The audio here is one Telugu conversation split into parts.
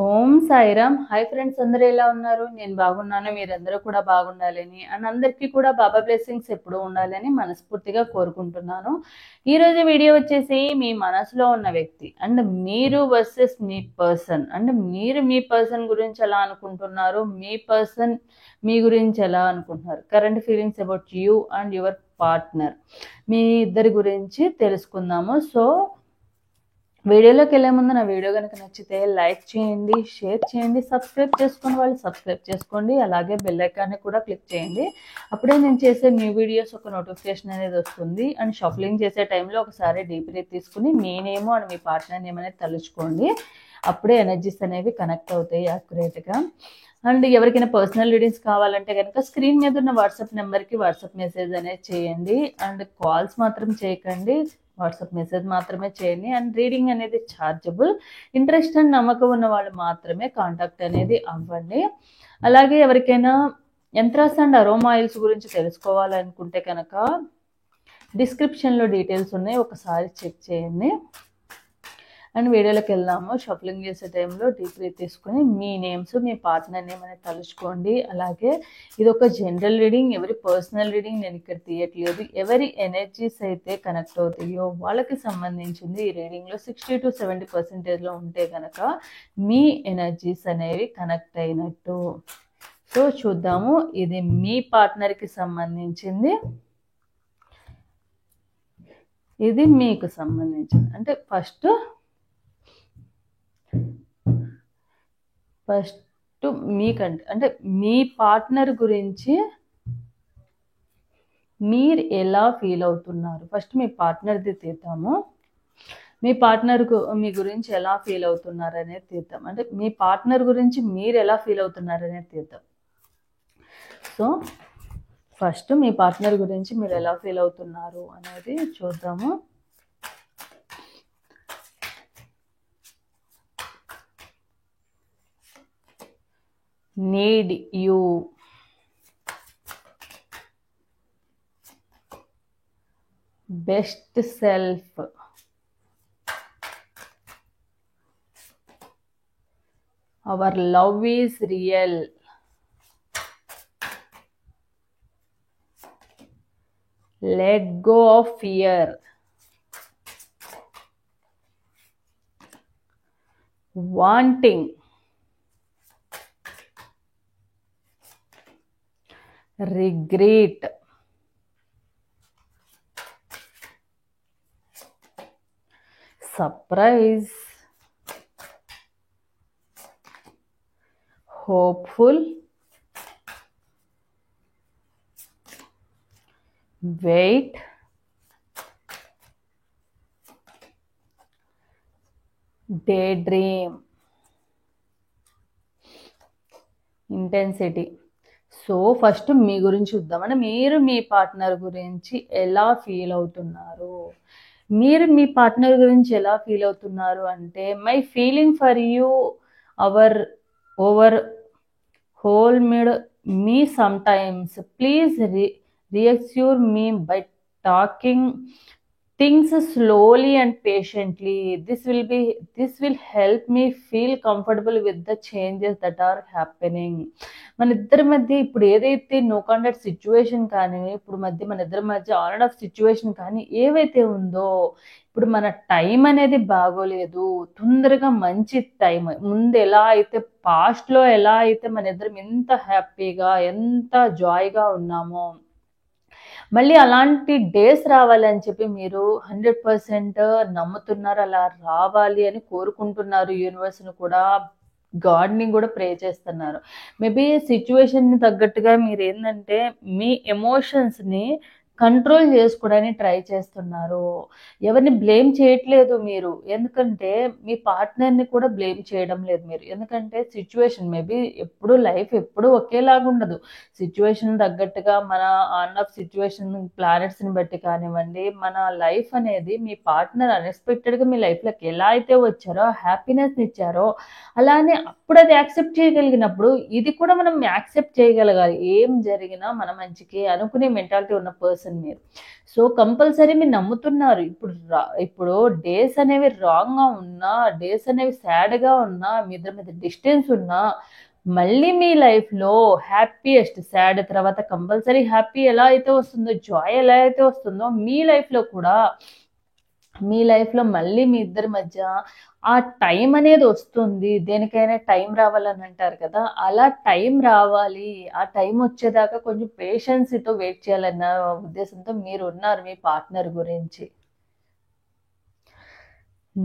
ఓం సాయిరామ్. హాయ్ ఫ్రెండ్స్, అందరూ ఎలా ఉన్నారు? నేను బాగున్నాను. మీరందరూ కూడా బాగుండాలని అండ్ అందరికీ కూడా బాబా బ్లెస్సింగ్స్ ఎప్పుడూ ఉండాలని మనస్ఫూర్తిగా కోరుకుంటున్నాను. ఈరోజు వీడియో వచ్చేసి మీ మనసులో ఉన్న వ్యక్తి అండ్ మీరు వర్సెస్ మీ పర్సన్ అండ్ మీరు మీ పర్సన్ గురించి ఎలా అనుకుంటున్నారు, మీ పర్సన్ మీ గురించి ఎలా అనుకుంటున్నారు, current feelings about you and your partner, మీ ఇద్దరి గురించి తెలుసుకుందాము. సో వీడియోలోకి వెళ్ళే ముందు నా వీడియో కనుక నచ్చితే లైక్ చేయండి, షేర్ చేయండి, సబ్స్క్రైబ్ చేసుకుని వాళ్ళు సబ్స్క్రైబ్ చేసుకోండి, అలాగే బెల్ ఐకాన్ని కూడా క్లిక్ చేయండి. అప్పుడే నేను చేసే న్యూ వీడియోస్ ఒక నోటిఫికేషన్ అనేది వస్తుంది. అండ్ షఫలింగ్ చేసే టైంలో ఒకసారి డీప్ బ్రీత్ తీసుకుని మీ నేమ్ అండ్ మీ పార్ట్నర్ నేమ్ అనేది తలుచుకోండి. అప్పుడే ఎనర్జీస్ అనేవి కనెక్ట్ అవుతాయి యాక్యురేట్గా. అండ్ ఎవరికైనా పర్సనల్ రీడింగ్స్ కావాలంటే కనుక స్క్రీన్ మీద ఉన్న వాట్సాప్ నెంబర్కి వాట్సాప్ మెసేజ్ అనేది చేయండి. అండ్ కాల్స్ మాత్రం చేయకండి, వాట్సాప్ మెసేజ్ మాత్రమే చేయండి. అండ్ రీడింగ్ అనేది ఛార్జబుల్. ఇంట్రెస్ట్ అండ్ నమ్మకం ఉన్న వాళ్ళు మాత్రమే కాంటాక్ట్ అనేది అవ్వండి. అలాగే ఎవరికైనా యంత్రాస్ అండ్ అరోమా ఆయిల్స్ గురించి తెలుసుకోవాలనుకుంటే కనుక డిస్క్రిప్షన్లో డీటెయిల్స్ ఉన్నాయి, ఒకసారి చెక్ చేయండి. అండ్ వీడియోలోకి వెళ్దాము. షఫలింగ్ చేసే టైంలో డీప్ బ్రీత్ తీసుకుని మీ నేమ్స్, మీ పార్ట్నర్ నేమ్ అనేది తలుచుకోండి. అలాగే ఇది ఒక జనరల్ రీడింగ్, ఎవరి పర్సనల్ రీడింగ్ నేను ఇక్కడ తీయట్లేదు. ఎవరి ఎనర్జీస్ అయితే కనెక్ట్ అవుతాయో వాళ్ళకి సంబంధించింది ఈ రీడింగ్లో 60 to 70% ఉంటే కనుక మీ ఎనర్జీస్ అనేవి కనెక్ట్ అయినట్టు. సో చూద్దాము, ఇది మీ పార్ట్నర్కి సంబంధించింది, ఇది మీకు సంబంధించింది. అంటే ఫస్ట్ మీకంటే అంటే మీ పార్ట్నర్ గురించి మీరు ఎలా ఫీల్ అవుతున్నారు, ఫస్ట్ మీ పార్ట్నర్ది తీద్దాము. మీ పార్ట్నర్ మీ గురించి ఎలా ఫీల్ అవుతున్నారు అనేది తీద్దాం. అంటే మీ పార్ట్నర్ గురించి మీరు ఎలా ఫీల్ అవుతున్నారు అనేది తీద్దాం. సో ఫస్ట్ మీ పార్ట్నర్ గురించి మీరు ఎలా ఫీల్ అవుతున్నారు అనేది చూద్దాము. need you, best self, our love is real, let go of fear, wanting, regret, surprise, hopeful, wait, daydream, intensity. So first మీ గురించి చూద్దామని, మీరు మీ పార్ట్నర్ గురించి ఎలా ఫీల్ అవుతున్నారు, మీరు మీ పార్ట్నర్ గురించి ఎలా ఫీల్ అవుతున్నారు అంటే my feeling for you overwhelmed me sometimes please reassure me by talking things slowly and patiently. This will help me feel comfortable with the changes that are happening. మన ఇద్దరి మధ్య ఇప్పుడు ఏదైతే నో కాంటాక్ట్ సిచ్యువేషన్ కానీ, ఇప్పుడు మన ఇద్దరి మధ్య ఆన్ అండ్ ఆఫ్ సిచ్యువేషన్ కానీ ఏవైతే ఉందో, ఇప్పుడు మన టైం అనేది బాగోలేదు. తొందరగా మంచి టైం ముందు ఎలా అయితే పాస్ట్లో ఎలా అయితే మన ఇద్దరం ఎంత హ్యాపీగా ఎంత జాయ్గా ఉన్నామో, మళ్ళీ అలాంటి డేస్ రావాలని చెప్పి మీరు 100% నమ్ముతున్నారు. అలా రావాలి అని కోరుకుంటున్నారు. యూనివర్స్ని కూడా, గాడ్ని కూడా ప్రే చేస్తున్నారు. మేబీ సిచ్యువేషన్ని తగ్గట్టుగా మీరు ఏంటంటే మీ ఎమోషన్స్ని కంట్రోల్ చేసుకోవడానికి ట్రై చేస్తున్నారు. ఎవరిని బ్లేమ్ చేయట్లేదు మీరు, ఎందుకంటే మీ పార్ట్నర్ని కూడా బ్లేమ్ చేయడం లేదు మీరు. ఎందుకంటే సిచ్యువేషన్ మేబీ ఎప్పుడు లైఫ్ ఎప్పుడు ఒకేలాగా ఉండదు. సిచ్యువేషన్ తగ్గట్టుగా మన ఆన్ ఆఫ్ సిచ్యువేషన్ ప్లానెట్స్ని బట్టి కానివ్వండి, మన లైఫ్ అనేది మీ పార్ట్నర్ అన్ఎక్స్పెక్టెడ్గా మీ లైఫ్లోకి ఎలా అయితే వచ్చారో, హ్యాపీనెస్ని ఇచ్చారో, అలానే అప్పుడు అది యాక్సెప్ట్ చేయగలిగినప్పుడు ఇది కూడా మనం యాక్సెప్ట్ చేయగలగాలి. ఏం జరిగినా మన మంచికి అనుకునే మెంటాలిటీ ఉన్న పర్సన్ పర్సన్ మీరు. సో కంపల్సరీ మీరు నమ్ముతున్నారు. ఇప్పుడు డేస్ అనేవి రాంగ్గా ఉన్నా, డేస్ అనేవి సాడ్గా ఉన్నా, మీ ఇద్దరి మీద డిస్టెన్స్ ఉన్నా, మళ్ళీ మీ లైఫ్లో హ్యాపీయెస్ట్, సాడ్ తర్వాత కంపల్సరీ హ్యాపీ ఎలా అయితే వస్తుందో, జాయ్ ఎలా అయితే వస్తుందో, మీ లైఫ్లో మళ్ళీ మీ ఇద్దరి మధ్య ఆ టైం అనేది వస్తుంది. దేనికైనా టైం రావాలని అంటారు కదా, అలా టైం రావాలి. ఆ టైం వచ్చేదాకా కొంచెం పేషెన్స్తో వెయిట్ చేయాలన్న ఉద్దేశంతో మీరు ఉన్నారు మీ పార్ట్నర్ గురించి.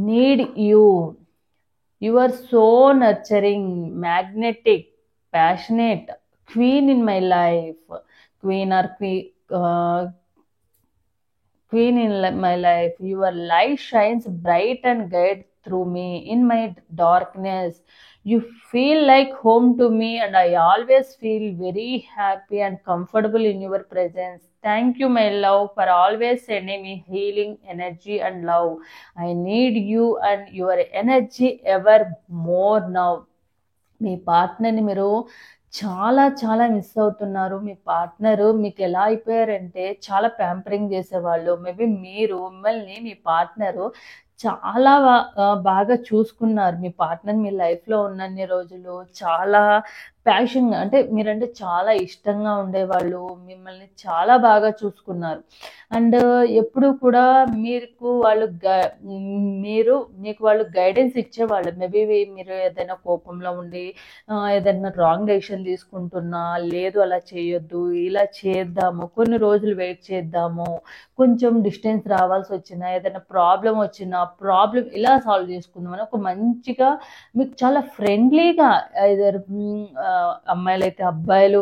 Need you are so nurturing, magnetic, passionate, queen in my life. Queen or Queen in my life. Your light shines bright and guide through me in my darkness. You feel like home to me, and I always feel very happy and comfortable in your presence. Thank you, my love, for always sending me healing energy and love. I need you and your energy ever more now. మీ పార్ట్నర్ని మీరు చాలా చాలా మిస్ అవుతున్నారు. మీ పార్ట్నరు మీకు ఎలా అయిపోయారంటే చాలా ప్యాంపరింగ్ చేసేవాళ్ళు. మేబీ మిమ్మల్ని మీ పార్ట్నరు చాలా బాగా చూసుకున్నారు. మీ పార్ట్నర్ మీ లైఫ్లో ఉన్నన్ని రోజులు చాలా ప్యాషన్గా, అంటే మీరంటే చాలా ఇష్టంగా ఉండేవాళ్ళు. మిమ్మల్ని చాలా బాగా చూసుకున్నారు. అండ్ ఎప్పుడు కూడా మీకు వాళ్ళు గైడెన్స్ ఇచ్చేవాళ్ళు. మేబీ మీరు ఏదైనా కోపంలో ఉండి ఏదైనా రాంగ్ డెసిషన్ తీసుకుంటున్నా, లేదు అలా చేయొద్దు, ఇలా చేద్దాము, కొన్ని రోజులు వెయిట్ చేద్దాము, కొంచెం డిస్టెన్స్ రావాల్సి వచ్చినా, ఏదైనా ప్రాబ్లం వచ్చినా ప్రాబ్లం ఇలా సాల్వ్ చేసుకుందామని ఒక మంచిగా మీకు చాలా ఫ్రెండ్లీగా, అమ్మాయిలైతే అబ్బాయిలు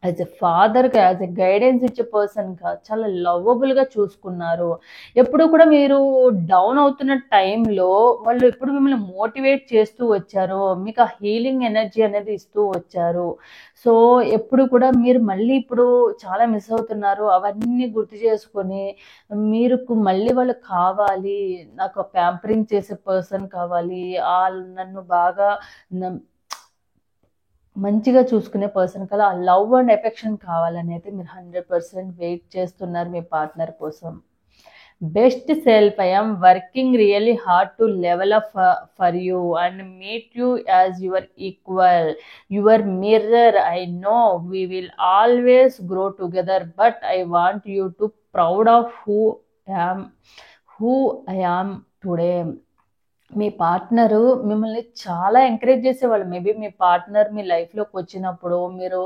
యాజ్ ఎ ఫాదర్గా, యాజ్ ఎ గైడెన్స్ ఇచ్చే పర్సన్గా చాలా లవబుల్గా చూసుకున్నారు. ఎప్పుడు కూడా మీరు డౌన్ అవుతున్న టైంలో వాళ్ళు ఎప్పుడు మిమ్మల్ని మోటివేట్ చేస్తూ వచ్చారు. మీకు ఆ హీలింగ్ ఎనర్జీ అనేది ఇస్తూ వచ్చారు. సో ఎప్పుడు కూడా మీరు మళ్ళీ ఇప్పుడు చాలా మిస్ అవుతున్నారు. అవన్నీ గుర్తు చేసుకొని మళ్ళీ వాళ్ళు కావాలి, నాకు ప్యాంపరింగ్ చేసే పర్సన్ కావాలి, నన్ను బాగా మంచిగా చూసుకునే పర్సన్ కదా, ఆ లవ్ అండ్ ఎఫెక్షన్ కావాలని అయితే మీరు 100% వెయిట్ చేస్తున్నారు మీ పార్ట్నర్ కోసం. Best self, I am working really hard to level up for you and meet you as your equal, your mirror. I know we will always grow together, but I want you to proud of who I am today. మీ పార్ట్నరు మిమ్మల్ని చాలా ఎంకరేజ్ చేసేవాళ్ళు. మేబీ మీ పార్ట్నర్ మీ లైఫ్లోకి వచ్చినప్పుడు మీరు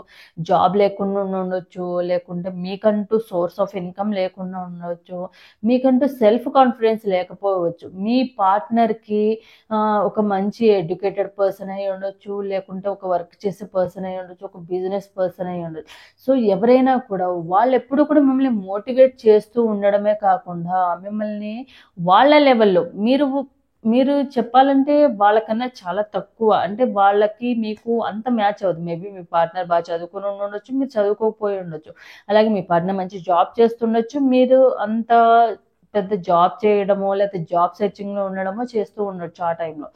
జాబ్ లేకుండా ఉండొచ్చు, లేకుంటే మీకంటూ సోర్స్ ఆఫ్ ఇన్కమ్ లేకుండా ఉండొచ్చు, మీకంటూ సెల్ఫ్ కాన్ఫిడెన్స్ లేకపోవచ్చు. మీ పార్ట్నర్కి ఒక మంచి ఎడ్యుకేటెడ్ పర్సన్ అయి ఉండొచ్చు, లేకుంటే ఒక వర్క్ చేసే పర్సన్ అయి ఉండొచ్చు, ఒక బిజినెస్ పర్సన్ అయి ఉండొచ్చు. సో ఎవరైనా కూడా వాళ్ళు ఎప్పుడు కూడా మిమ్మల్ని మోటివేట్ చేస్తూ ఉండడమే కాకుండా మిమ్మల్ని వాళ్ళ లెవెల్లో మీరు చెప్పాలంటే వాళ్ళకన్నా చాలా తక్కువ, అంటే వాళ్ళకి మీకు అంత మ్యాచ్ అవ్వదు. మేబీ మీ పార్ట్నర్ బాగా చదువుకుని ఉండొచ్చు, మీరు చదువుకోకపోయి ఉండొచ్చు. అలాగే మీ పార్ట్నర్ మంచి జాబ్ చేస్తుండొచ్చు, మీరు అంత పెద్ద జాబ్ చేయడమో లేకపోతే జాబ్ సెర్చింగ్లో ఉండడమో చేస్తూ ఉండొచ్చు ఆ టైంలో.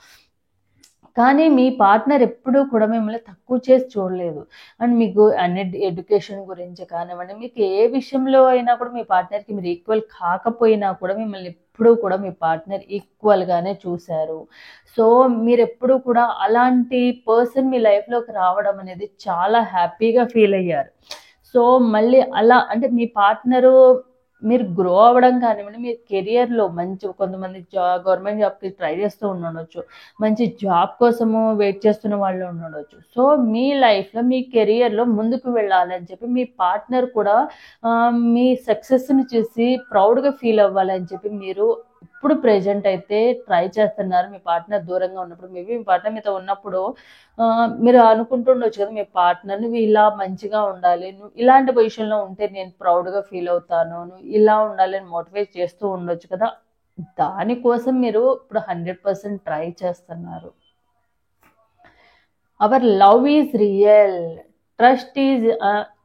కానీ మీ పార్ట్నర్ ఎప్పుడూ కూడా మిమ్మల్ని తక్కువ చేసి చూడలేదు. అండ్ మీకు అన్ని ఎడ్యుకేషన్ గురించి కానివ్వండి, మీకు ఏ విషయంలో అయినా కూడా మీ పార్ట్నర్కి మీరు ఈక్వల్ కాకపోయినా కూడా మిమ్మల్ని ఎప్పుడూ కూడా మీ పార్ట్నర్ ఈక్వల్గానే చూశారు. సో మీరు ఎప్పుడూ కూడా అలాంటి పర్సన్ మీ లైఫ్లోకి రావడం అనేది చాలా హ్యాపీగా ఫీల్ అయ్యారు. సో మళ్ళీ అలా అంటే మీ పార్ట్నరు మీరు గ్రో అవ్వడం కానివ్వండి, మీ కెరియర్లో కొంతమంది గవర్నమెంట్ జాబ్కి ట్రై చేస్తూ ఉండొచ్చు, మంచి జాబ్ కోసము వెయిట్ చేస్తున్న వాళ్ళు ఉండొచ్చు. సో మీ లైఫ్లో మీ కెరియర్లో ముందుకు వెళ్ళాలని చెప్పి మీ పార్ట్నర్ కూడా మీ సక్సెస్ని చూసి ప్రౌడ్గా ఫీల్ అవ్వాలని చెప్పి మీరు ఇప్పుడు ప్రెజెంట్ అయితే ట్రై చేస్తున్నారు. మీ పార్ట్నర్ దూరంగా ఉన్నప్పుడు, మేబీ మీ పార్ట్నర్ మీతో ఉన్నప్పుడు మీరు అనుకుంటుండొచ్చు కదా, మీ పార్ట్నర్ నువ్వు ఇలా మంచిగా ఉండాలి, నువ్వు ఇలాంటి పొజిషన్లో ఉంటే నేను ప్రౌడ్గా ఫీల్ అవుతాను, నువ్వు ఇలా ఉండాలి అని మోటివేట్ చేస్తూ ఉండొచ్చు కదా. దానికోసం మీరు ఇప్పుడు 100% ట్రై చేస్తున్నారు. Hour love is real, trust is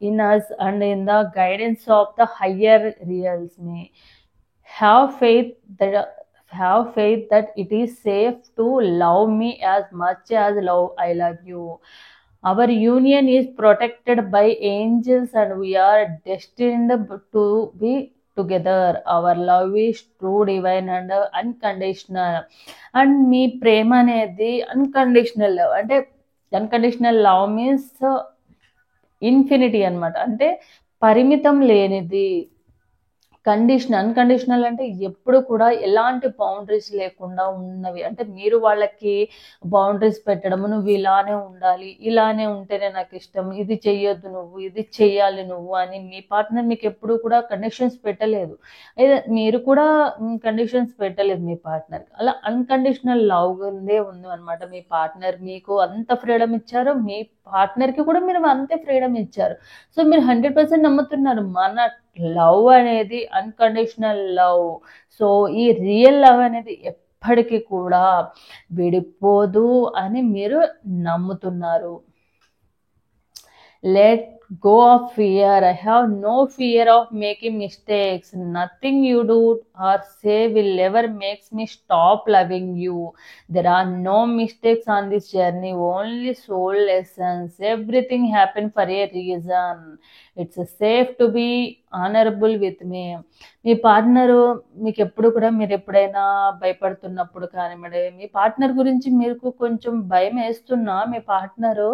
in us and in the guidance of the higher realms. May have faith that it is safe to love me as much as I love you. Our union is protected by angels and we are destined to be together. Our love is true, divine and unconditional. And మీ ప్రేమ అనేది అన్కండిషనల్ లవ్. అంటే అన్కండిషనల్ లవ్ మీన్స్ ఇన్ఫినిటీ అన్నమాట. అంటే పరిమితం లేనిది. అన్కండిషనల్ అంటే ఎప్పుడు కూడా ఎలాంటి బౌండరీస్ లేకుండా ఉన్నవి. అంటే మీరు వాళ్ళకి బౌండరీస్ పెట్టడము, నువ్వు ఇలానే ఉండాలి, ఇలానే ఉంటేనే నాకు ఇష్టం, ఇది చెయ్యొద్దు నువ్వు, ఇది చెయ్యాలి నువ్వు అని మీ పార్ట్నర్ మీకు ఎప్పుడు కూడా కండిషన్స్ పెట్టలేదు. మీరు కూడా కండిషన్స్ పెట్టలేదు మీ పార్ట్నర్. అలా అన్కండిషనల్ లవ్ ఉందే ఉంది అనమాట. మీ పార్ట్నర్ మీకు అంత ఫ్రీడమ్ ఇచ్చారు, మీ పార్ట్నర్కి కూడా మీరు అంతే ఫ్రీడమ్ ఇచ్చారు. సో మీరు 100% నమ్ముతున్నారు మన లవ్ అనేది అన్కండిషనల్ లవ్. సో ఈ రియల్ లవ్ అనేది ఎప్పటికీ కూడా విడిపోదు అని మీరు నమ్ముతున్నారు. Let go of fear. I have no fear of making mistakes. Nothing you do or say will ever makes me stop loving you. There are no mistakes on this journey, only soul lessons. Everything happened for a reason. It's safe to be honorable with me. Me partner మీకు ఎప్పుడు కూడా మీరు ఎప్పుడైనా భయపడుతున్నప్పుడు కానివ్వండి, మీ పార్ట్నర్ గురించి మీకు కొంచెం భయం వేస్తున్నా మీ పార్ట్నరు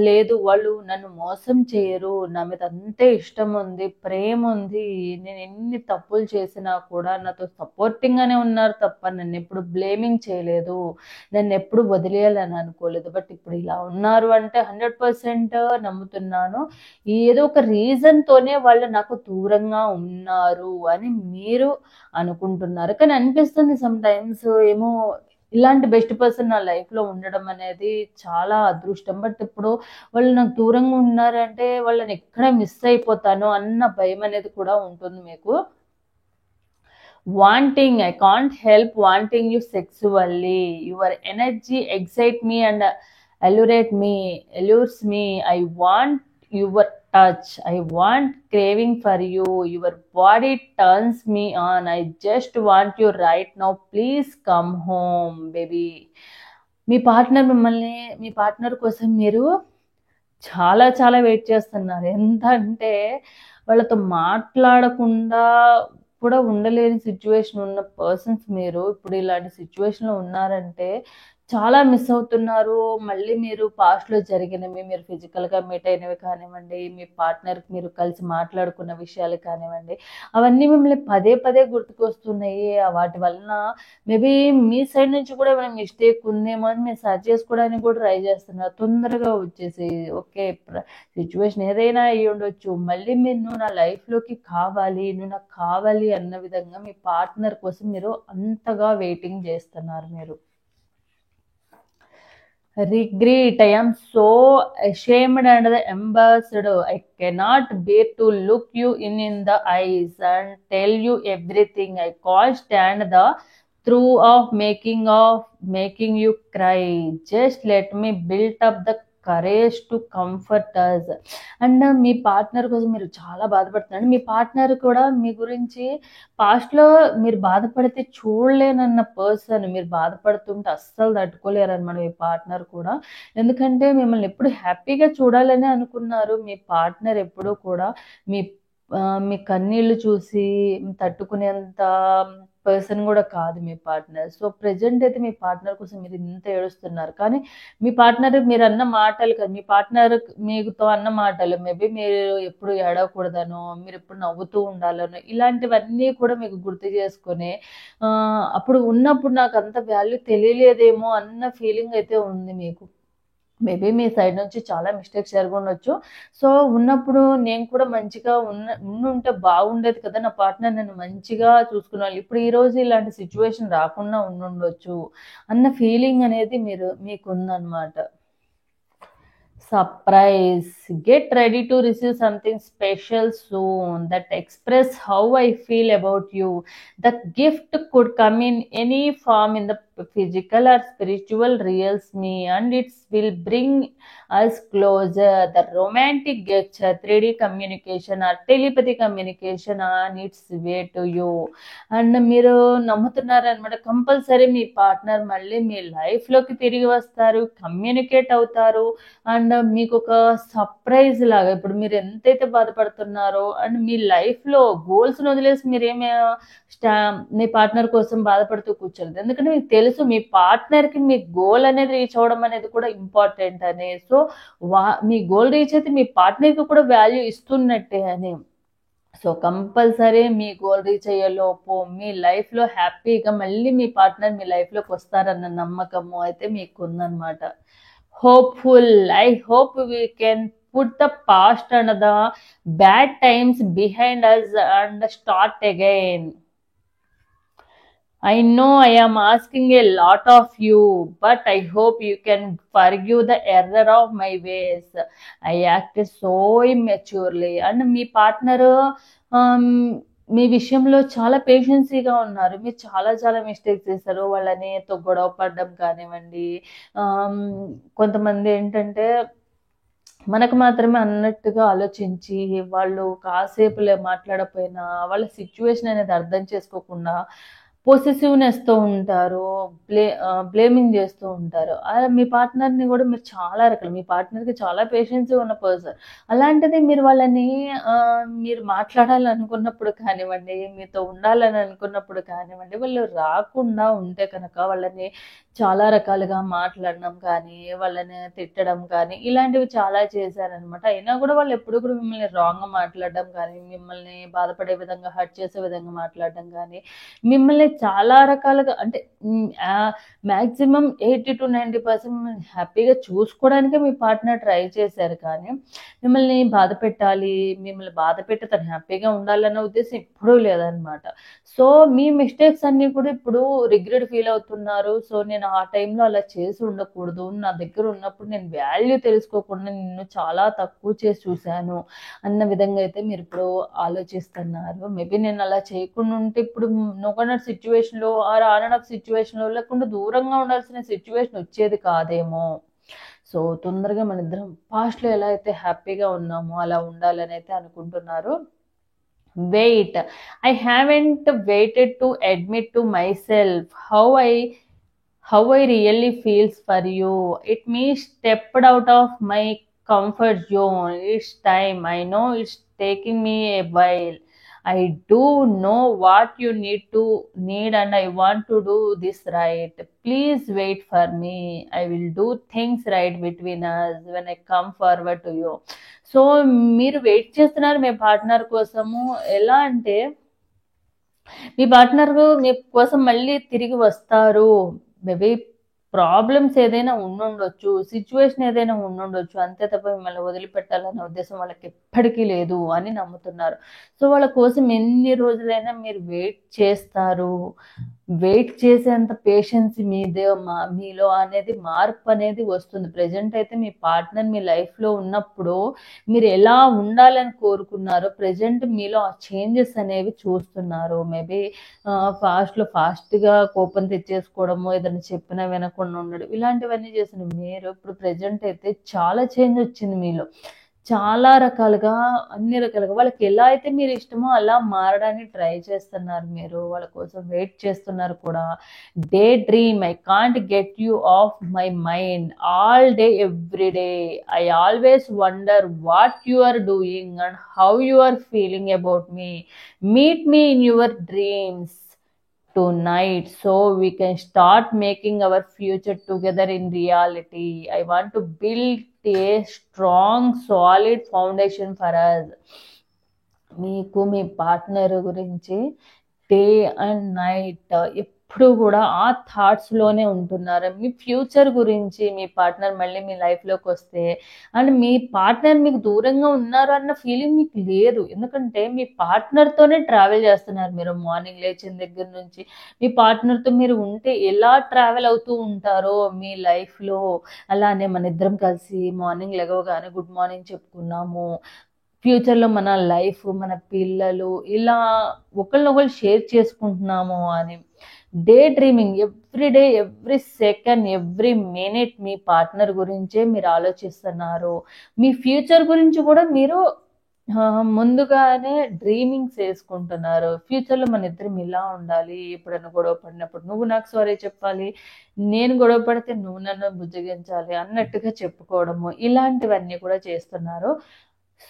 లేదు వాళ్ళు నన్ను మోసం చేయరు, నా మీద అంతే ఇష్టం ఉంది, ప్రేమ ఉంది, నేను ఎన్ని తప్పులు చేసినా కూడా నాతో సపోర్టింగ్గానే ఉన్నారు తప్ప నన్ను ఎప్పుడు బ్లేమింగ్ చేయలేదు, నన్ను ఎప్పుడు వదిలేయాలని అనుకోలేదు. బట్ ఇప్పుడు ఇలా ఉన్నారు అంటే 100% నమ్ముతున్నాను. ఏదో ఒక రీజన్తోనే వాళ్ళు నాకు దూరంగా ఉన్నారు అని మీరు అనుకుంటున్నారు. కానీ అనిపిస్తుంది సమ్ టైమ్స్ ఏమో ఇలాంటి బెస్ట్ పర్సన్ నా లైఫ్లో ఉండడం అనేది చాలా అదృష్టం. బట్ ఇప్పుడు వాళ్ళు నాకు దూరంగా ఉన్నారంటే వాళ్ళని ఎక్కడ మిస్ అయిపోతాను అన్న భయం అనేది కూడా ఉంటుంది మీకు. Wanting, I can't help wanting you sexually. Your energy excites me and allures me. I want your touch. I want craving for you. Your body turns me on. I just want you right now. Please come home, baby. Me partner కోసం మీరు చాలా చాలా వెయిట్ చేస్తున్నారు. ఎంత అంటే వాళ్ళతో మాట్లాడకుండా కూడా ఉండలేని సిచ్యువేషన్ ఉన్న పర్సన్స్ మీరు ఇప్పుడు ఇలాంటి సిచ్యువేషన్లో ఉన్నారంటే చాలా మిస్ అవుతున్నారు. మళ్ళీ మీరు పాస్ట్లో జరిగినవి, మీరు ఫిజికల్గా మీట్ అయినవి కానివ్వండి, మీ పార్ట్నర్కి మీరు కలిసి మాట్లాడుకున్న విషయాలు కానివ్వండి, అవన్నీ మిమ్మల్ని పదే పదే గుర్తుకొస్తున్నాయి. వాటి వలన మేబీ మీ సైడ్ నుంచి కూడా ఏమైనా మిస్టేక్ ఉందేమో అని మీరు సర్చ్ చేసుకోవడానికి కూడా ట్రై చేస్తున్నారు. తొందరగా వచ్చేసి ఓకే సిచ్యువేషన్ ఏదైనా అయ్యి ఉండొచ్చు, మళ్ళీ మీరు నువ్వు నా లైఫ్లోకి కావాలి, నువ్వు నాకు కావాలి అన్న విధంగా మీ పార్ట్నర్ కోసం మీరు అంతగా వెయిటింగ్ చేస్తున్నారు మీరు. Regret, I am so ashamed and embarrassed. I cannot bear to look you in the eyes and tell you everything. I can't stand the through of making you cry. Just let me build up the courage to comfort us. And మీ పార్ట్నర్ కోసం మీరు చాలా బాధపడుతున్నారు. మీ పార్ట్నర్ కూడా మీ గురించి పాస్ట్లో మీరు బాధపడితే చూడలేనన్న పర్సన్, మీరు బాధపడుతుంటే అస్సలు తట్టుకోలేరు అనమాట మీ పార్ట్నర్ కూడా. ఎందుకంటే మిమ్మల్ని ఎప్పుడు హ్యాపీగా చూడాలని అనుకున్నారు. మీ పార్ట్నర్ ఎప్పుడూ కూడా మీ కన్నీళ్ళు చూసి తట్టుకునేంత పర్సన్ కూడా కాదు మీ పార్ట్నర్. సో ప్రెజెంట్ అయితే మీ పార్ట్నర్ కోసం మీరు ఇంత ఏడుస్తున్నారు. కానీ మీ పార్ట్నర్ మీరు అన్న మాటలు కాదు, మీ పార్ట్నర్ మీతో అన్న మాటలు మేబీ మీరు ఎప్పుడు ఏడవకూడదనో, మీరు ఎప్పుడు నవ్వుతూ ఉండాలనో, ఇలాంటివన్నీ కూడా మీకు గుర్తు చేసుకొని అప్పుడు ఉన్నప్పుడు నాకు అంత వాల్యూ తెలియలేదేమో అన్న ఫీలింగ్ అయితే ఉంది మీకు. మేబీ మీ సైడ్ నుంచి చాలా మిస్టేక్స్ జరిగి ఉండొచ్చు. సో ఉన్నప్పుడు నేను కూడా మంచిగా ఉంటే బాగుండేది కదా, నా పార్ట్నర్ నన్ను మంచిగా చూసుకున్నాను, ఇప్పుడు ఈరోజు ఇలాంటి సిచ్యువేషన్ రాకుండా ఉండొచ్చు అన్న ఫీలింగ్ అనేది మీకు ఉందన్నమాట. Surprise, get ready to receive something special soon that express how I feel about you. The gift could come in any form, in the physical or spiritual reals me, and it will bring us closer. The romantic gesture, 3D communication or telepathy communication on its way to you. And మీరు నమ్ముతున్నారనమాట, కంపల్సరీ మీ పార్ట్నర్ మళ్ళీ మీ లైఫ్లోకి తిరిగి వస్తారు, కమ్యూనికేట్ అవుతారు. అండ్ మీకు ఒక సర్ప్రైజ్ లాగా, ఇప్పుడు మీరు ఎంతైతే బాధపడుతున్నారో అండ్ మీ లైఫ్లో గోల్స్ని వదిలేసి మీరేమి మీ పార్ట్నర్ కోసం బాధపడుతూ కూర్చోలేదు. ఎందుకంటే మీకు తెలుసు మీ పార్ట్నర్కి మీ గోల్ అనేది రీచ్ అవ్వడం అనేది కూడా ఇంపార్టెంట్ అని. సో మీ గోల్ రీచ్ అయితే మీ పార్ట్నర్కి కూడా వాల్యూ ఇస్తున్నట్టే అని. సో కంపల్సరీ మీ గోల్ రీచ్ అయ్యేలోపు మీ లైఫ్లో హ్యాపీగా మళ్ళీ మీ పార్ట్నర్ మీ లైఫ్లోకి వస్తారన్న నమ్మకము అయితే మీకు ఉందన్నమాట. Hopeful. I hope we can put the past and the bad times behind us and start again. I know I am asking a lot of you, but I hope you can forgive the error of my ways. I acted so immaturely. And మీ పార్ట్నర్ మీ విషయంలో చాలా పేషెన్సీగా ఉన్నారు. మీరు చాలా చాలా మిస్టేక్స్ చేశారు. వాళ్ళని గొడవ పడడం కానివ్వండి, కొంతమంది ఏంటంటే మనకు మాత్రమే అన్నట్టుగా ఆలోచించి వాళ్ళు కాసేపులే మాట్లాడకపోయినా వాళ్ళ సిచ్యువేషన్ అనేది అర్థం చేసుకోకుండా పొసెసివ్నెస్తో ఉంటారు, బ్లేమింగ్ చేస్తూ ఉంటారు. మీ పార్ట్నర్ని కూడా మీరు చాలా రకాలు, మీ పార్ట్నర్కి చాలా పేషెన్స్ ఉన్న పర్సన్. అలాంటిది మీరు వాళ్ళని మీరు మాట్లాడాలనుకున్నప్పుడు కానివ్వండి, మీతో ఉండాలని అనుకున్నప్పుడు కానివ్వండి, వాళ్ళు రాకుండా ఉంటే కనుక వాళ్ళని చాలా రకాలుగా మాట్లాడడం కానీ, వాళ్ళని తిట్టడం కానీ ఇలాంటివి చాలా చేశారనమాట. అయినా కూడా వాళ్ళు ఎప్పుడు కూడా మిమ్మల్ని రాంగ్గా మాట్లాడడం కానీ, మిమ్మల్ని బాధపడే విధంగా, హర్ట్ చేసే విధంగా మాట్లాడడం కానీ, మిమ్మల్ని చాలా రకాలుగా అంటే మ్యాక్సిమం 80-90% హ్యాపీగా చూసుకోవడానికే మీ పార్ట్నర్ ట్రై చేశారు. కానీ మిమ్మల్ని బాధ పెట్టాలి, మిమ్మల్ని బాధ పెట్టి తను హ్యాపీగా ఉండాలన్న ఉద్దేశం ఎప్పుడూ లేదనమాట. సో మీ మిస్టేక్స్ అన్నీ కూడా ఇప్పుడు రిగ్రెట్ ఫీల్ అవుతున్నారు. సో నేను ఆ టైంలో అలా చేసి ఉండకూడదు, నా దగ్గర ఉన్నప్పుడు నేను వాల్యూ తెలుసుకోకుండా నిన్ను చాలా తక్కువ చేసి చూశాను అన్న విధంగా అయితే మీరు ఇప్పుడు ఆలోచిస్తున్నారు. మేబీ నేను అలా చేయకుండా ఉంటే ఇప్పుడు నోకనట్ సిచ్యువేషన్లో ఆర్ ఆన్ అండ్ ఆఫ్ సిచ్యువేషన్లో లేకుండా దూరంగా ఉండాల్సిన సిచ్యువేషన్ వచ్చేది కాదేమో. సో తొందరగా మన ఇద్దరం పాస్ట్లో ఎలా అయితే హ్యాపీగా ఉన్నామో అలా ఉండాలని అయితే అనుకుంటున్నారు. Wait, I haven't waited to admit to myself how I really feels for you. It means stepped out of my comfort zone. It's time. I know it's taking me a while. I do know what you need and I want to do this right. Please wait for me. I will do things right between us when I come forward to you. So మీరు వెయిట్ చేస్తున్నారు మీ పార్ట్నర్ కోసము. ఎలా అంటే మీ పార్ట్నర్ మీ కోసం మళ్ళీ తిరిగి వస్తారు. మేబీ ప్రాబ్లమ్స్ ఏదైనా ఉండుండొచ్చు, సిచ్యువేషన్ ఏదైనా ఉండుండొచ్చు, అంతే తప్ప మిమ్మల్ని వదిలిపెట్టాలనే ఉద్దేశం వాళ్ళకి ఎప్పటికీ లేదు అని నమ్ముతున్నారు. సో వాళ్ళ కోసం ఎన్ని రోజులైనా మీరు వెయిట్ చేస్తారు. వెయిట్ చేసేంత పేషెన్స్ మీలో అనేది మార్పు అనేది వస్తుంది. ప్రజెంట్ అయితే మీ పార్ట్నర్ మీ లైఫ్లో ఉన్నప్పుడు మీరు ఎలా ఉండాలని కోరుకున్నారో ప్రజెంట్ మీలో ఆ చేంజెస్ అనేవి చూస్తున్నారు. మేబీ ఫాస్ట్గా కోపం తెచ్చేసుకోవడము, ఏదైనా చెప్పినా వినకుండా ఉండడం, ఇలాంటివన్నీ చేసిన మీరు ఇప్పుడు ప్రజెంట్ అయితే చాలా చేంజ్ వచ్చింది మీలో. చాలా రకాలుగా, అన్ని రకాలుగా వాళ్ళకి ఎలా అయితే మీరు ఇష్టమో అలా మారడానికి ట్రై చేస్తున్నారు. మీరు వాళ్ళ కోసం వెయిట్ చేస్తున్నారు కూడా. Day dream, I can't get you off my mind all day every day. I always wonder what you are doing and how you are feeling about me. Meet me in your dreams tonight so we can start making our future together in reality. I want to build a strong solid foundation for us. మీకు మీ పార్ట్నర్ గురించి డే అండ్ నైట్ ఎప్పుడు కూడా ఆ థాట్స్లోనే ఉంటున్నారు. మీ ఫ్యూచర్ గురించి మీ పార్ట్నర్ మళ్ళీ మీ లైఫ్లోకి వస్తే అండ్ మీ పార్ట్నర్ మీకు దూరంగా ఉన్నారు అన్న ఫీలింగ్ మీకు లేదు. ఎందుకంటే మీ పార్ట్నర్తోనే ట్రావెల్ చేస్తున్నారు మీరు. మార్నింగ్ లేచిన దగ్గర నుంచి మీ పార్ట్నర్తో మీరు ఉంటే ఎలా ట్రావెల్ అవుతూ ఉంటారో మీ లైఫ్లో, అలానే మన ఇద్దరం కలిసి మార్నింగ్ లెగవగానే గుడ్ మార్నింగ్ చెప్పుకున్నాము, ఫ్యూచర్లో మన లైఫ్, మన పిల్లలు ఇలా ఒకళ్ళనొకళ్ళు షేర్ చేసుకుంటున్నాము అని. Day dreaming every day, every second, every minute మీ పార్ట్నర్ గురించే మీరు ఆలోచిస్తున్నారు. మీ ఫ్యూచర్ గురించి కూడా మీరు ముందుగానే డ్రీమింగ్స్ వేసుకుంటున్నారు. ఫ్యూచర్లో మన ఇద్దరం ఇలా ఉండాలి, ఎప్పుడైనా గొడవ పడినప్పుడు నువ్వు నాకు సారీ చెప్పాలి, నేను గొడవ పడితే నువ్వు నన్ను బుజ్జగించాలి అన్నట్టుగా చెప్పుకోవడము, ఇలాంటివన్నీ కూడా చేస్తున్నారు.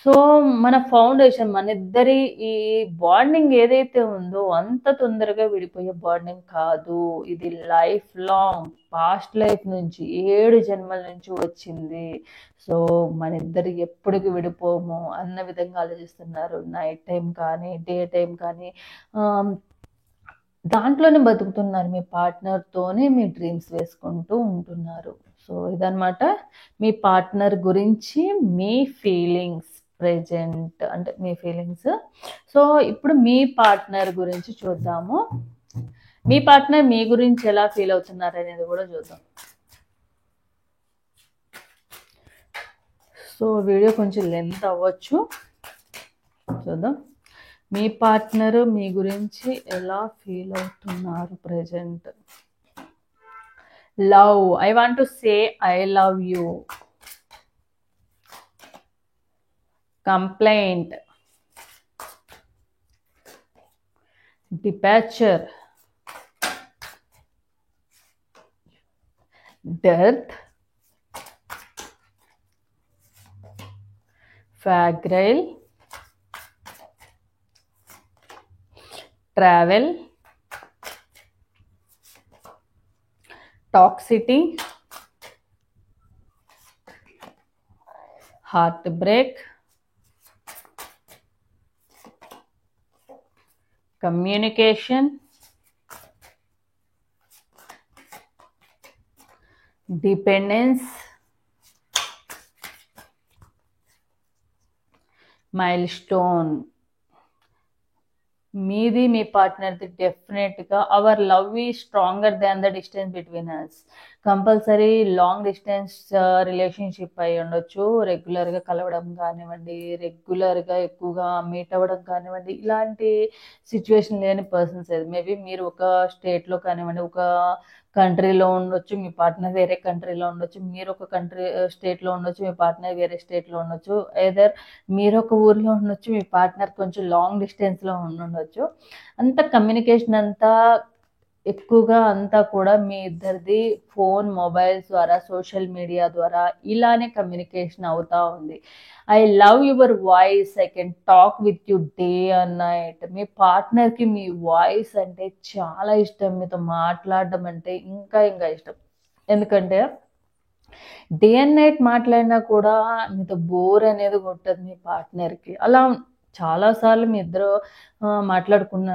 సో మన ఫౌండేషన్, మన ఇద్దరి ఈ బాండింగ్ ఏదైతే ఉందో అంత తొందరగా విడిపోయే బాండింగ్ కాదు. ఇది లైఫ్ లాంగ్, పాస్ట్ లైఫ్ నుంచి 7 జన్మల నుంచి వచ్చింది. సో మన ఇద్దరు ఎప్పటికి విడిపోము అన్న విధంగా ఆలోచిస్తున్నారు. నైట్ టైం కానీ డే టైం కానీ దాంట్లోనే బతుకుతున్నారు. మీ పార్ట్నర్తోనే మీ డ్రీమ్స్ వేసుకుంటూ ఉంటున్నారు. సో ఇదన్నమాట మీ పార్ట్నర్ గురించి మీ ఫీలింగ్స్ ప్రెజెంట్, అంటే మీ ఫీలింగ్స్. సో ఇప్పుడు మీ పార్ట్నర్ గురించి చూద్దాము. మీ పార్ట్నర్ మీ గురించి ఎలా ఫీల్ అవుతున్నారు అనేది కూడా చూద్దాం. సో వీడియో కొంచెం లెంత్ అవ్వచ్చు, చూద్దాం. మీ పార్ట్నర్ మీ గురించి ఎలా ఫీల్ అవుతున్నారు present. Love, I want to say I love you. Complaint, departure, death, fragile, travel, toxicity, heart break, communication, dependence, milestone. మీది మీ పార్ట్నర్ది డెఫినెట్గా our love is stronger than the distance between us. Compulsory long distance relationship అయి ఉండొచ్చు, రెగ్యులర్గా కలవడం కానివ్వండి, రెగ్యులర్గా ఎక్కువగా మీట్ అవ్వడం కానివ్వండి, ఇలాంటి సిచ్యువేషన్ లేని పర్సన్స్ ఏది. మేబీ మీరు ఒక స్టేట్లో కానివ్వండి, ఒక కంట్రీలో ఉండొచ్చు, మీ పార్ట్నర్ వేరే కంట్రీలో ఉండొచ్చు, మీరు ఒక స్టేట్లో ఉండొచ్చు, మీ పార్ట్నర్ వేరే స్టేట్లో ఉండొచ్చు, ఏదర్ మీరు ఒక ఊర్లో ఉండొచ్చు, మీ పార్ట్నర్ కొంచెం లాంగ్ డిస్టెన్స్లో ఉండొచ్చు. అంత కమ్యూనికేషన్ అంతా ఎక్కువగా అంతా కూడా మీ ఇద్దరిది ఫోన్, మొబైల్స్ ద్వారా, సోషల్ మీడియా ద్వారా ఇలానే కమ్యూనికేషన్ అవుతా ఉంది. I love your voice, I can talk with you day and night. మీ పార్ట్నర్కి మీ వాయిస్ అంటే చాలా ఇష్టం, మీతో మాట్లాడడం అంటే ఇంకా ఇంకా ఇష్టం. ఎందుకంటే డే అండ్ నైట్ మాట్లాడినా కూడా మీతో బోర్ అనేది కొట్టదు మీ పార్ట్నర్కి. అలా చాలాసార్లు మీ ఇద్దరు మాట్లాడుకున్న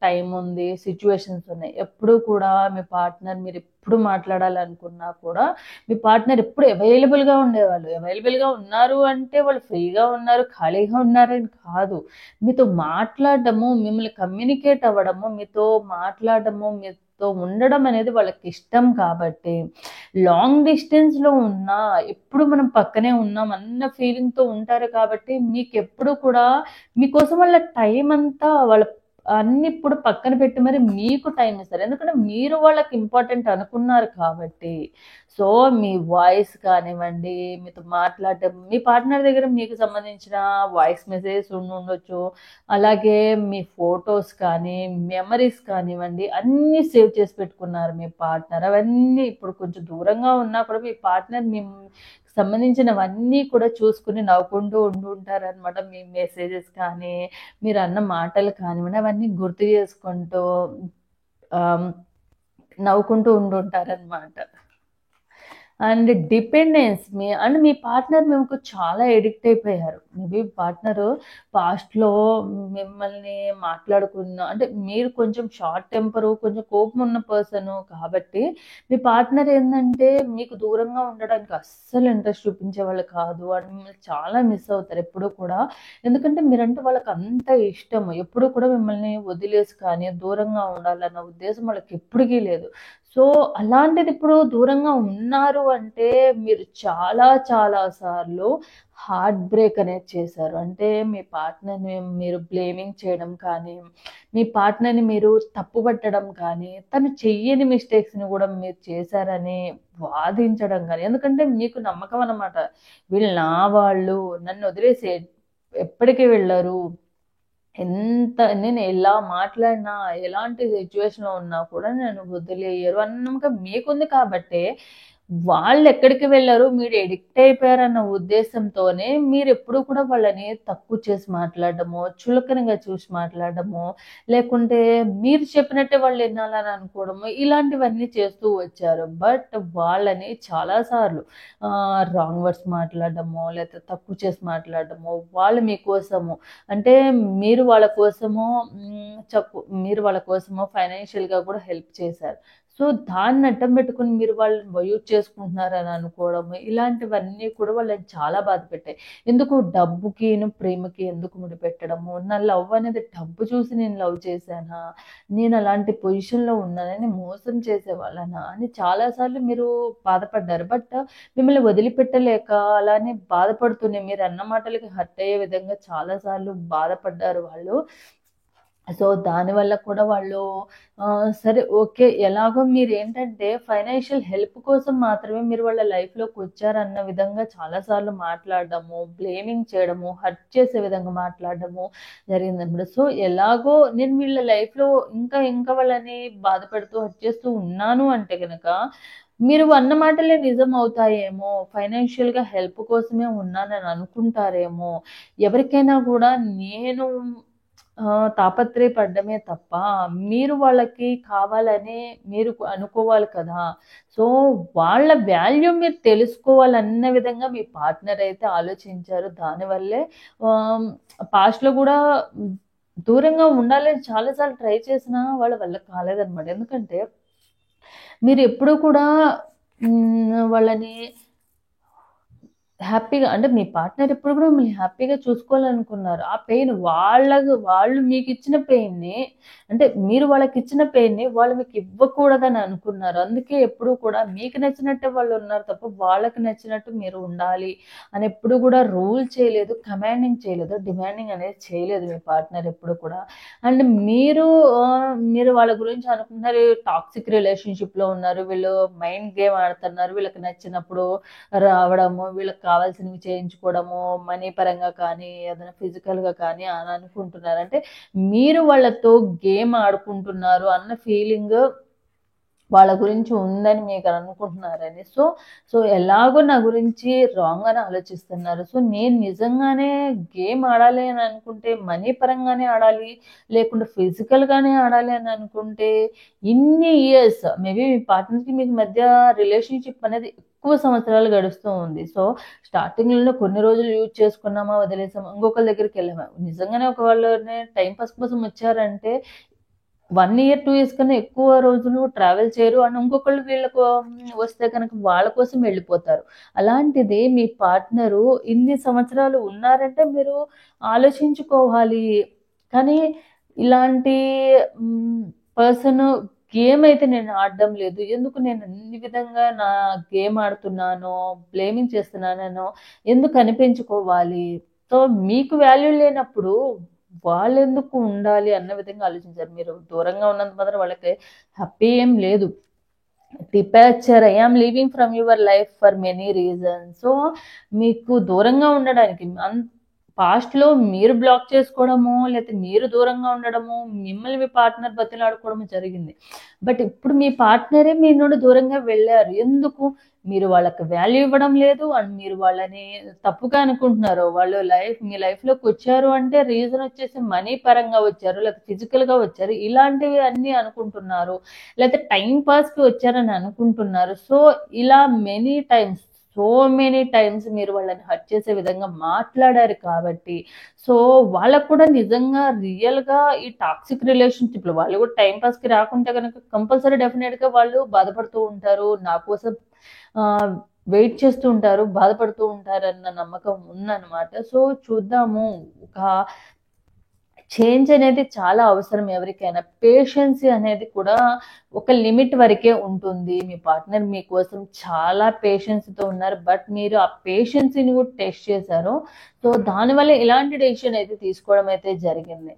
టైం ఉంది, సిచ్యువేషన్స్ ఉన్నాయి. ఎప్పుడు కూడా మీ పార్ట్నర్, మీరు ఎప్పుడు మాట్లాడాలనుకున్నా కూడా మీ పార్ట్నర్ ఎప్పుడు అవైలబుల్గా ఉండేవాళ్ళు. అవైలబుల్గా ఉన్నారు అంటే వాళ్ళు ఫ్రీగా ఉన్నారు, ఖాళీగా ఉన్నారని కాదు. మీతో మాట్లాడడము, మిమ్మల్ని కమ్యూనికేట్ అవ్వడము, మీతో మాట్లాడడము, మీతో ఉండడం అనేది వాళ్ళకి ఇష్టం. కాబట్టి లాంగ్ డిస్టెన్స్లో ఉన్నా ఎప్పుడు మనం పక్కనే ఉన్నాం అన్న ఫీలింగ్తో ఉంటారు. కాబట్టి మీకు ఎప్పుడు కూడా మీకోసం వాళ్ళ టైం అంతా, వాళ్ళ అన్ని ఇప్పుడు పక్కన పెట్టి మరి మీకు టైం ఇస్తారు. ఎందుకంటే మీరు వాళ్ళకి ఇంపార్టెంట్ అనుకున్నారు కాబట్టి. సో మీ వాయిస్ కానివ్వండి, మీతో మాట్లాడటం, మీ పార్ట్నర్ దగ్గర మీకు సంబంధించిన వాయిస్ మెసేజ్ ఉండొచ్చు, అలాగే మీ ఫొటోస్ కానీ, మెమరీస్ కానివ్వండి, అన్నీ సేవ్ చేసి పెట్టుకున్నారు మీ పార్ట్నర్. అవన్నీ ఇప్పుడు కొంచెం దూరంగా ఉన్నా కూడా మీ పార్ట్నర్ మీ సంబంధించినవన్నీ కూడా చూసుకుని నవ్వుకుంటూ ఉంటుంటారనమాట. మీ మెసేజెస్ కానీ, మీరు అన్న మాటలు కానివ్వండి, అవన్నీ గుర్తు చేసుకుంటూ నవ్వుకుంటూ ఉంటుంటారనమాట. అండ్ డిపెండెన్స్, మీ పార్ట్నర్ మీకు చాలా ఎడిక్ట్ అయిపోయారు. మేబీ పార్ట్నరు పాస్ట్లో మిమ్మల్ని మాట్లాడుకున్న, అంటే మీరు కొంచెం షార్ట్ టెంపరు, కొంచెం కోపం ఉన్న పర్సను కాబట్టి మీ పార్ట్నర్ ఏంటంటే మీకు దూరంగా ఉండడానికి అస్సలు ఇంట్రెస్ట్ చూపించేవాళ్ళు కాదు. అండ్ మిమ్మల్ని చాలా మిస్ అవుతారు ఎప్పుడు కూడా. ఎందుకంటే మీరంటే వాళ్ళకి అంత ఇష్టము. ఎప్పుడు కూడా మిమ్మల్ని వదిలేసి కానీ దూరంగా ఉండాలన్న ఉద్దేశం వాళ్ళకి ఎప్పటికీ లేదు. సో అలాంటిది ఇప్పుడు దూరంగా ఉన్నారు అంటే మీరు చాలా చాలా సార్లు హార్ట్ బ్రేక్ అనేది చేశారు. అంటే మీ పార్ట్నర్‌ని మీరు బ్లేమింగ్ చేయడం కానీ, మీ పార్ట్నర్‌ని మీరు తప్పుపట్టడం కానీ, తను చెయ్యని మిస్టేక్స్‌ని గూడా మీరు చేశారని వాదించడం గానీ, ఎందుకంటే మీకు నమ్మకం అన్నమాట. వీళ్ళు నా వాళ్ళు, నన్నొదిలేసి ఎప్పటికి వెళ్ళరు. నేను ఎలా మాట్లాడినా, ఎలాంటి సిట్యుయేషన్‌లో ఉన్నా కూడా నన్ను వదిలేయరు అన్న నమ్మకం మీకుంది కాబట్టే, వాళ్ళెక్కడికి వెళ్లరు, మీరు ఎడిక్ట్ అయిపోయారన్న ఉద్దేశంతోనే మీరెప్పుడూ కూడా వాళ్ళని తక్కువ చేసి మాట్లాడడమో, చులకనగా చూసి మాట్లాడడమో, లేకుంటే మీరు చెప్పినట్టే వాళ్ళు వినాలని అనుకోవడమో, ఇలాంటివన్నీ చేస్తూ వచ్చారు. బట్ వాళ్ళని చాలా సార్లు రాంగ్ వర్డ్స్ మాట్లాడడమో, లేతే తక్కువ చేసి మాట్లాడడమో, వాళ్ళు మీకోసము అంటే మీరు వాళ్ళ కోసము మీరు వాళ్ళ కోసము ఫైనాన్షియల్‌గా కూడా హెల్ప్ చేశారు. సో, దాన్ని అడ్డం పెట్టుకొని మీరు వాళ్ళని యూజ్ చేసుకుంటున్నారని అనుకోవడము, ఇలాంటివన్నీ కూడా వాళ్ళని చాలా బాధపెట్టాయి. ఎందుకు డబ్బుకిను, ప్రేమకి ఎందుకు ముడిపెట్టడము? నా లవ్ అనేది డబ్బు చూసి నేను లవ్ చేశానా? నేను అలాంటి పొజిషన్‌లో ఉన్నానని మోసం చేసేవాళ్ళనా? అని చాలా సార్లు మీరు బాధపడ్డారు. బట్ మిమ్మల్ని వదిలిపెట్టలేక అలానే బాధపడుతూనే మీరన్న మాటలకి హర్ట్ అయ్యే విధంగా చాలా సార్లు బాధపడ్డారు వాళ్ళు. సో, దానివల్ల కూడా వాళ్ళు సరే ఓకే. ఎలాగో మీరేంటంటే ఫైనాన్షియల్ హెల్ప్ కోసం మాత్రమే మీరు వాళ్ళ లైఫ్‌లోకొచ్చారన్న విధంగా చాలా సార్లు మాట్లాడడము, బ్లేమింగ్ చేయడము, హర్ట్ చేసే విధంగా మాట్లాడడము జరిగిందనమాట. సో, ఎలాగో నేను వీళ్ళ లైఫ్‌లో ఇంకా వాళ్ళని బాధపెడుతూ, హర్ట్ చేస్తూ ఉన్నాను అంటే గనక మీరు అన్న మాటలే నిజం అవుతాయేమో! ఫైనాన్షియల్‌గా హెల్ప్ కోసమే ఉన్నానని అనుకుంటారేమో! ఎవరికైనా గూడా నేను తాపత్రయపడ్డమే తప్ప, మీరు వాళ్ళకి కావాలనే మీరు అనుకోవాలి కదా! సో, వాళ్ళ వాల్యూ మీరు తెలుసుకోవాలన్న విధంగా మీ పార్ట్నర్ అయితే ఆలోచించారు. దానివల్లే ఆహ్, పాస్ట్‌లో గూడా దూరంగా ఉండాలని చాలా సార్లు ట్రై చేసినా వాళ్ళ వల్ల కాలేదనమాట. ఎందుకంటే మీరెప్పుడూ కూడా వాళ్ళని హ్యాపీగా అంటే మీ పార్ట్నర్ ఎప్పుడు కూడా మిమ్మల్ని హ్యాపీగా చూసుకోవాలనుకున్నారు. ఆ పెయిన్ వాళ్ళు మీకిచ్చిన పెయిన్‌ని అంటే మీరు వాళ్ళకిచ్చిన పెయిన్‌ని వాళ్ళు మీకు ఇవ్వకూడదని అనుకున్నారు. అందుకే ఎప్పుడూ కూడా మీకు నచ్చినట్టే వాళ్ళున్నారు తప్ప వాళ్ళకి నచ్చినట్టు మీరు ఉండాలి అని ఎప్పుడు కూడా రూల్ చేయలేదు. కమాండింగ్ చేయలేదు. డిమాండింగ్ అనేది చేయలేదు మీ పార్ట్నర్ ఎప్పుడు కూడా. అండ్ మీరు వాళ్ళ గురించి అనుకుంటున్నారు టాక్సిక్ రిలేషన్‌షిప్‌లో ఉన్నారు. వీళ్ళు మైండ్ గేమ్ ఆడుతున్నారు. వీళ్ళకి నచ్చినప్పుడు రావడము, వీళ్ళకి కావాల్సినవి చేయించుకోవడము, మనీ పరంగా కానీ, ఏదైనా ఫిజికల్‌గా కానీ అని అనుకుంటున్నారు. అంటే మీరు వాళ్ళతో గేమ్ ఆడుకుంటున్నారు అన్న ఫీలింగ్ వాళ్ళ గురించి ఉందని మీకు అనుకుంటున్నారని. సో, ఎలాగో నా గురించి రాంగ్ అని ఆలోచిస్తున్నారు. సో, నేను నిజంగానే గేమ్ ఆడాలి అని అనుకుంటే మనీ పరంగానే ఆడాలి, లేకుంటే ఫిజికల్‌గానే ఆడాలి అని అనుకుంటే ఇన్ని ఇయర్స్ మేబీ మీ పార్ట్నర్‌కి మీకు మధ్య రిలేషన్‌షిప్ అనేది ఎక్కువ సంవత్సరాలు గడుస్తూ ఉంది. సో, స్టార్టింగ్‌లోనే కొన్ని రోజులు యూజ్ చేసుకున్నామా, వదిలేసామా, ఇంకొకళ్ళ దగ్గరికెళ్ళామా. నిజంగానే ఒకళ్ళనే టైమ్ పాస్ కోసం వచ్చారంటే 1 ఇయర్, 2 ఇయర్స్ కన్నా ఎక్కువ రోజులు ట్రావెల్ చేయరు. అండ్ ఇంకొకళ్ళు వీళ్ళకు వస్తే గనక వాళ్ళ కోసం వెళ్ళిపోతారు. అలాంటిది మీ పార్ట్నరు ఇన్ని సంవత్సరాలు ఉన్నారంటే మీరు ఆలోచించుకోవాలి. కానీ ఇలాంటి హ్మ్, పర్సన్ గేమ్ అయితే నేను ఆడడం లేదు. ఎందుకు నేను అన్ని విధంగా నా గేమ్ ఆడుతున్నానో, బ్లేమింగ్ చేస్తున్నాననో ఎందుకు అనిపించుకోవాలి? సో, మీకు వాల్యూ లేనప్పుడు వాళ్ళెందుకు ఉండాలి అన్న విధంగా ఆలోచించారు. మీరు దూరంగా ఉన్నంత మాత్రం వాళ్ళకి హ్యాపీ ఏం లేదు. Departure I am leaving from your life for many reasons. So, మీకు దూరంగా ఉండడానికి పాస్ట్‌లో మీరు బ్లాక్ చేసుకోవడమో, లేతే మీరు దూరంగా ఉండడమో, మిమ్మల్ని మీ పార్ట్నర్ బతిలాడుకోవడమో జరిగింది. బట్ ఇప్పుడు మీ పార్ట్నరే మీ నుండి దూరంగా వెళ్లారు. ఎందుకు? మీరు వాళ్ళకి వాల్యూ ఇవ్వడం లేదు. అండ్ మీరు వాళ్ళని తప్పుగా అనుకుంటున్నారు. వాళ్ళు మీ లైఫ్‌లోకొచ్చారు అంటే రీజన్ వచ్చేసి మనీ పరంగా వచ్చారు, లేకపోతే ఫిజికల్‌గా వచ్చారు. ఇలాంటివి అన్నీ అనుకుంటున్నారు. లేతే టైమ్ పాస్‌కి వచ్చారని అనుకుంటున్నారు. సో, ఇలా మెనీ టైమ్స్ మీరు వాళ్ళని హర్ట్ చేసే విధంగా మాట్లాడారు కాబట్టి, సో, వాళ్ళకి కూడా నిజంగా రియల్‌గా ఈ టాక్సిక్ రిలేషన్‌షిప్‌లో వాళ్ళు కూడా టైమ్ పాస్‌కి రాకుంటే గనక కంపల్సరీ డెఫినిట్‌గా వాళ్ళు బాధపడుతూ ఉంటారు. నా కోసం ఆహ్, వెయిట్ చేస్తూ ఉంటారు. బాధపడుతూ ఉంటారన్న నమ్మకం ఉందనమాట. సో, చూద్దాము. ఒక చేంజ్ అనేది చాలా అవసరం ఎవరికైనా. పేషెన్సీ అనేది కూడా ఒక లిమిట్ వరకే ఉంటుంది. మీ పార్ట్నర్ మీకోసం చాలా పేషెన్స్‌తో ఉన్నారు. బట్ మీరు ఆ పేషెన్సీని కూడా టెస్ట్ చేశారు. సో, దానివల్ల ఇలాంటి డెసిషన్ అయితే తీసుకోవడం అయితే జరిగింది.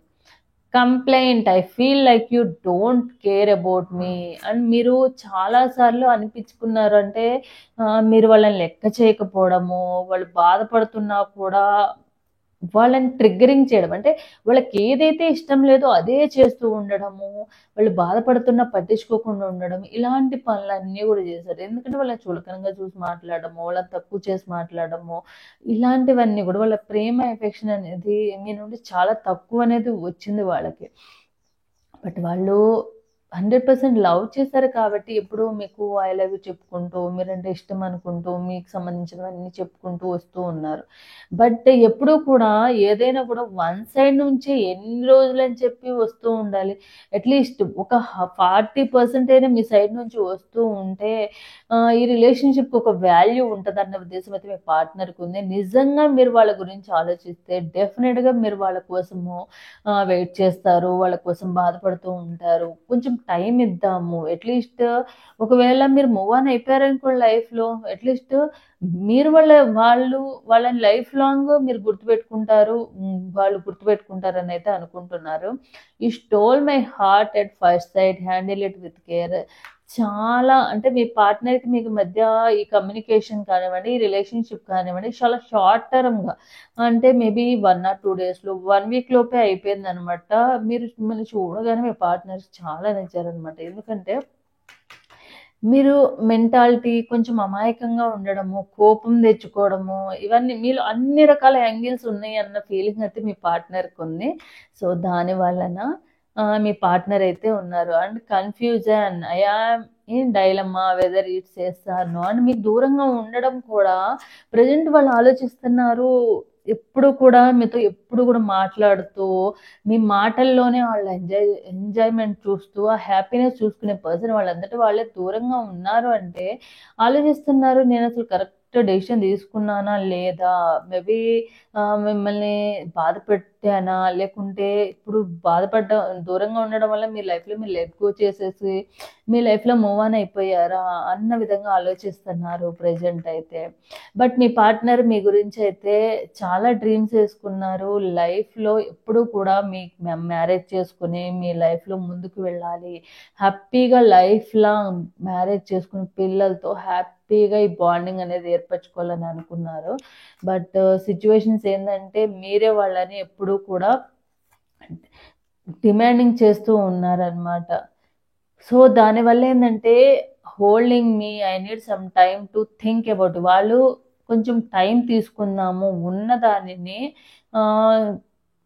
Complaint I feel like you don't care about me and మీరు చాలా సార్లు అనిపించుకున్నారు. అంటే మీరు వాళ్ళని లెక్క చేయకపోవడము, వాళ్ళు బాధపడుతున్నా కూడా వాళ్ళని ట్రిగ్గరింగ్ చేయడం. అంటే వాళ్ళకి ఏదైతే ఇష్టం లేదో అదే చేస్తూ ఉండడము, వాళ్ళు బాధపడుతున్నా పట్టించుకోకుండా ఉండడం, ఇలాంటి పనులన్నీ కూడా చేశారు. ఎందుకంటే వాళ్ళని చులకనగా చూసి మాట్లాడడము, వాళ్ళని తక్కువ చేసి మాట్లాడడము, ఇలాంటివన్నీ కూడా వాళ్ళ ప్రేమ ఎఫెక్షన్ అనేది మీ నుండి చాలా తక్కువ అనేది వచ్చింది వాళ్ళకి. బట్ వాళ్ళు 100% లవ్ చేశారు కాబట్టి ఎప్పుడూ మీకు ఐ లవ్ యూ చెప్పుకుంటూ, మీరంటే ఇష్టం అనుకుంటూ, మీకు సంబంధించినవన్నీ చెప్పుకుంటూ వస్తూ ఉన్నారు. బట్ ఎప్పుడూ కూడా ఏదైనా కూడా వన్ సైడ్ నుంచి ఎన్ని రోజులని చెప్పి వస్తూ ఉండాలి. అట్‌లీస్ట్ ఒక 40% అయినా మీ సైడ్ నుంచి వస్తూ ఉంటే ఈ రిలేషన్‌షిప్‌కి ఒక వాల్యూ ఉంటదన్న ఉద్దేశం అయితే మీ పార్ట్నర్‌కి ఉంది. నిజంగా మీరు వాళ్ళ గురించి ఆలోచిస్తే డెఫినిట్‌గా మీరు వాళ్ళ కోసము వెయిట్ చేస్తారు. వాళ్ళ కోసం బాధపడుతూ ఉంటారు. కొంచెం టైం ఇద్దాము. అట్‌లీస్ట్ ఒకవేళ మీరు మూవ్ ఆన్ అయిపోయారనుకోండి లైఫ్‌లో, అట్‌లీస్ట్ మీరు వాళ్ళు వాళ్ళని లైఫ్ లాంగ్ మీరు గుర్తుపెట్టుకుంటారు. వాళ్ళు గుర్తుపెట్టుకుంటారనైతే అనుకుంటున్నారు. You stole my heart at first sight, handle it with care. చాలా అంటే మీ పార్ట్నర్‌కి మీకు మధ్య ఈ కమ్యూనికేషన్ కానివ్వండి, ఈ రిలేషన్‌షిప్ కానివ్వండి, చాలా షార్ట్ టర్మ్‌గా అంటే మేబీ 1 ఆర్ 2 డేస్‌లో, 1 వీక్ లోపే అయిపోయిందనమాట. మీరు మిమ్మల్ని చూడగానే మీ పార్ట్నర్స్ చాలా నచ్చారనమాట. ఎందుకంటే మీరు మెంటాలిటీ కొంచెం అమాయకంగా ఉండడము, కోపం తెచ్చుకోవడము, ఇవన్నీ మీలో అన్ని రకాల యాంగిల్స్ ఉన్నాయి అన్న ఫీలింగ్ అయితే మీ పార్ట్నర్‌కి ఉంది. సో, దాని వలన మీ పార్ట్నర్ అయితే ఉన్నారు. And confusion I am in dilemma whether it's yes or no and మీకు దూరంగా ఉండడం కూడా ప్రెజెంట్ వాళ్ళు ఆలోచిస్తున్నారు. ఎప్పుడు కూడా మీతో ఎప్పుడు కూడా మాట్లాడుతూ, మీ మాటల్లోనే వాళ్ళ ఎంజాయ్‌మెంట్ చూస్తూ, ఆ హ్యాపీనెస్ చూసుకునే పర్సన్ వాళ్ళంతట వాళ్ళే దూరంగా ఉన్నారు అంటే, ఆలోచిస్తున్నారు నేనసలు కరెక్ట్ డెసిషన్ తీసుకున్నానా లేదా? మేబీ మిమ్మల్ని బాధ పెట్టానా? లేకుంటే ఇప్పుడు దూరంగా ఉండడం వల్ల మీ లైఫ్‌లో మీరు లెట్ గో చేసేసి, మీ లైఫ్‌లో మూవ్ ఆన్ అయిపోయారా? అన్న విధంగా ఆలోచిస్తున్నారు ప్రెజెంట్ అయితే. బట్ మీ పార్ట్నర్ మీ గురించయితే చాలా డ్రీమ్స్ యేసుకున్నారు. లైఫ్‌లో ఎప్పుడూ కూడా మ్యారేజ్ చేసుకొని, మీ లైఫ్‌లో ముందుకు వెళ్ళాలి. హ్యాపీగా లైఫ్ లాంగ్ మ్యారేజ్ చేసుకొని, పిల్లలతో హ్యాపీగా ఈ బాండింగ్ అనేది ఏర్పరచుకోవాలని అనుకున్నారు. బట్ సిట్యుయేషన్స్ ఏందంటే, మీరే వాళ్ళని ఎప్పుడూ కూడా డిమాండింగ్ చేస్తూ ఉన్నారనమాట. సో, దానివల్ల ఏందంటే, holding me I need some time to think about వాళ్ళు కొంచెం టైం తీసుకుందాము. ఉన్న దానిని ఆహ్,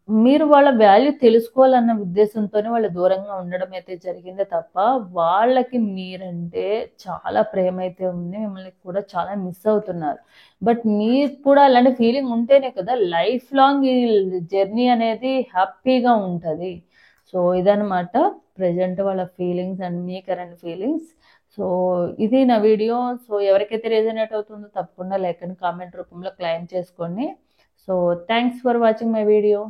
మీరు వాళ్ళ వాల్యూ తెలుసుకోవాలన్న ఉద్దేశంతోనే వాళ్ళు దూరంగా ఉండడం అయితే జరిగిందే తప్ప, వాళ్ళకి మీరంటే చాలా ప్రేమైతే ఉంది. మిమ్మల్ని కూడా చాలా మిస్ అవుతున్నారు. బట్ మీకు కూడా అలాంటి ఫీలింగ్ ఉంటేనే కదా లైఫ్ లాంగ్ ఈ జర్నీ అనేది హ్యాపీగా ఉంటది. సో, ఇదనమాట ప్రెజెంట్ వాళ్ళ feelings and me current feelings. So, ఇది నా వీడియో. సో, ఎవరికైతే రెజొనేట్ అవుతుందో తప్పకుండా లైక్ అండ్ కామెంట్ రూపంలో క్లెయిమ్ చేసుకోండి. So, thanks for watching my video.